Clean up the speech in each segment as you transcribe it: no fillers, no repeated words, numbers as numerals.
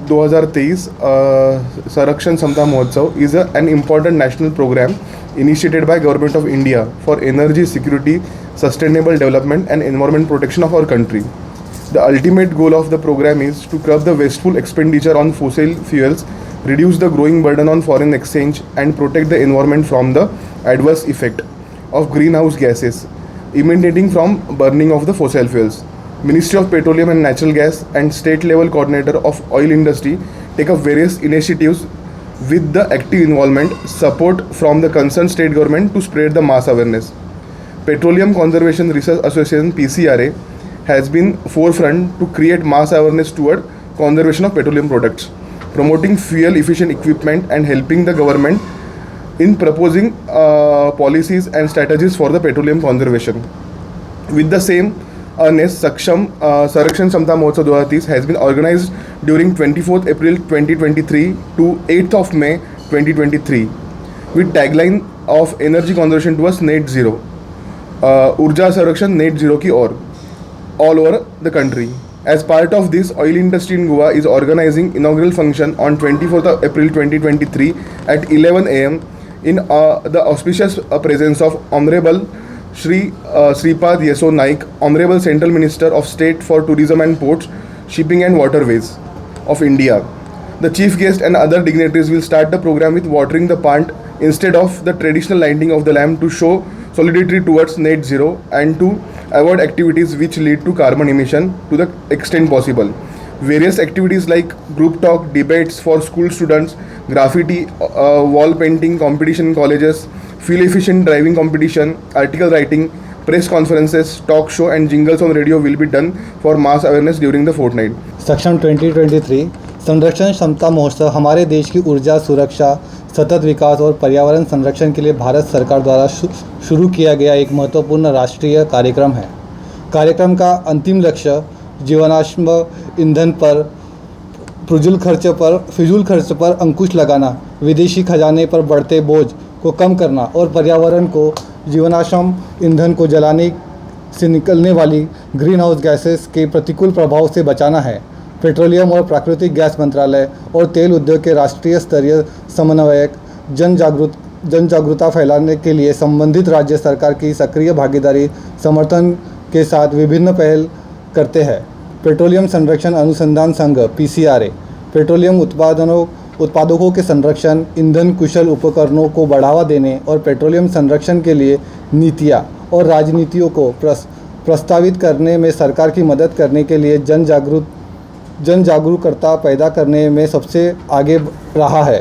2023 संरक्षण समता महोत्सव is an important national program initiated by Government of India for energy security, sustainable development and environment protection of our country. The ultimate goal of the program is to curb the wasteful expenditure on fossil fuels, reduce the growing burden on foreign exchange and protect the environment from the adverse effect of greenhouse gases emanating from burning of the fossil fuels. Ministry of Petroleum and Natural Gas and State Level Coordinator of Oil Industry take up various initiatives with the active involvement, support from the concerned state government to spread the mass awareness. Petroleum Conservation Research Association (PCRA) has been forefront to create mass awareness toward conservation of petroleum products, promoting fuel efficient equipment and helping the government in proposing policies and strategies for the petroleum conservation. With the same earnest, Saksham Sanrakshan Samta Mahotsav 2030 has been organized during 24th April 2023 to 8th of May 2023 with tagline of energy conservation towards net zero, ऊर्जा संरक्षण net zero की ओर, all over the country. As part of this, oil industry in Goa is organizing inaugural function on 24th of April 2023 at 11 am in the auspicious presence of Honorable Shri Shripad Yeso Naik, Honorable Central Minister of State for Tourism and Ports, Shipping and Waterways of India. The chief guest and other dignitaries will start the program with watering the plant instead of the traditional lighting of the lamp to show solidarity towards net zero and to avoid activities which lead to carbon emission to the extent possible. Various activities like group talk, debates for school students, graffiti, wall painting competition in colleges, fuel efficient driving competition, article writing, press conferences, talk show and jingles on radio will be done for mass awareness during the fortnight. सक्षम 2023 संरक्षण क्षमता महोत्सव हमारे देश की ऊर्जा सुरक्षा, सतत विकास और पर्यावरण संरक्षण के लिए भारत सरकार द्वारा शुरू किया गया एक महत्वपूर्ण राष्ट्रीय कार्यक्रम है। कार्यक्रम का अंतिम लक्ष्य जीवनाश्म ईंधन पर फिजूल खर्च पर अंकुश लगाना, विदेशी खजाने पर बढ़ते बोझ को कम करना और पर्यावरण को जीवनाश्म ईंधन को जलाने से निकलने वाली ग्रीन हाउस गैसेस के प्रतिकूल प्रभाव से बचाना है। पेट्रोलियम और प्राकृतिक गैस मंत्रालय और तेल उद्योग के राष्ट्रीय स्तरीय समन्वयक जन जागरूकता फैलाने के लिए संबंधित राज्य सरकार की सक्रिय भागीदारी समर्थन के साथ विभिन्न पहल करते हैं। पेट्रोलियम संरक्षण अनुसंधान संघ (PCRA) पेट्रोलियम उत्पादकों के संरक्षण, ईंधन कुशल उपकरणों को बढ़ावा देने और पेट्रोलियम संरक्षण के लिए नीतियाँ और राजनीतियों को प्रस्तावित करने में सरकार की मदद करने के लिए जन जागरूकता पैदा करने में सबसे आगे रहा है।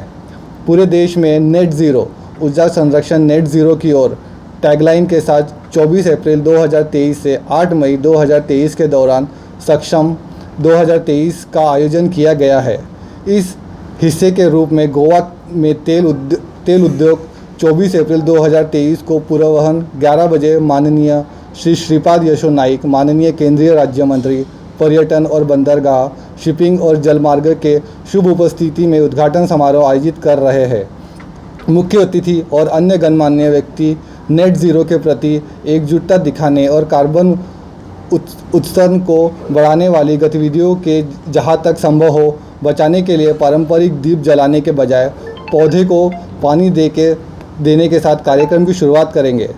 पूरे देश में नेट ज़ीरो ऊर्जा संरक्षण नेट ज़ीरो की ओर टैगलाइन के साथ 24 अप्रैल 2023 से 8 मई 2023 के दौरान सक्षम 2023 का आयोजन किया गया है। इस हिस्से के रूप में गोवा में तेल उद्योग 24 अप्रैल 2023 को पूर्वाह्न 11 बजे माननीय श्री श्रीपाद यशो नाइक, माननीय केंद्रीय राज्य मंत्री पर्यटन और बंदरगाह, शिपिंग और जलमार्ग के शुभ उपस्थिति में उद्घाटन समारोह आयोजित कर रहे हैं। मुख्य अतिथि और अन्य गणमान्य व्यक्ति नेट ज़ीरो के प्रति एकजुटता दिखाने और कार्बन उत्सर्जन को बढ़ाने वाली गतिविधियों के जहां तक संभव हो बचाने के लिए पारंपरिक दीप जलाने के बजाय पौधे को पानी देने के साथ कार्यक्रम की शुरुआत करेंगे।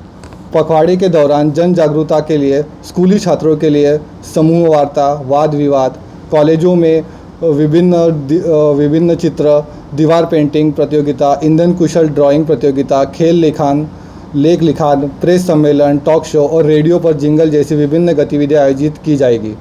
पखवाड़े के दौरान जन जागरूकता के लिए स्कूली छात्रों के लिए समूह वार्ता, वाद विवाद, कॉलेजों में विभिन्न चित्र, दीवार पेंटिंग प्रतियोगिता, ईंधन कुशल ड्राइंग प्रतियोगिता, खेल लेख लिखान, प्रेस सम्मेलन, टॉक शो और रेडियो पर जिंगल जैसी विभिन्न गतिविधियां आयोजित की जाएगी।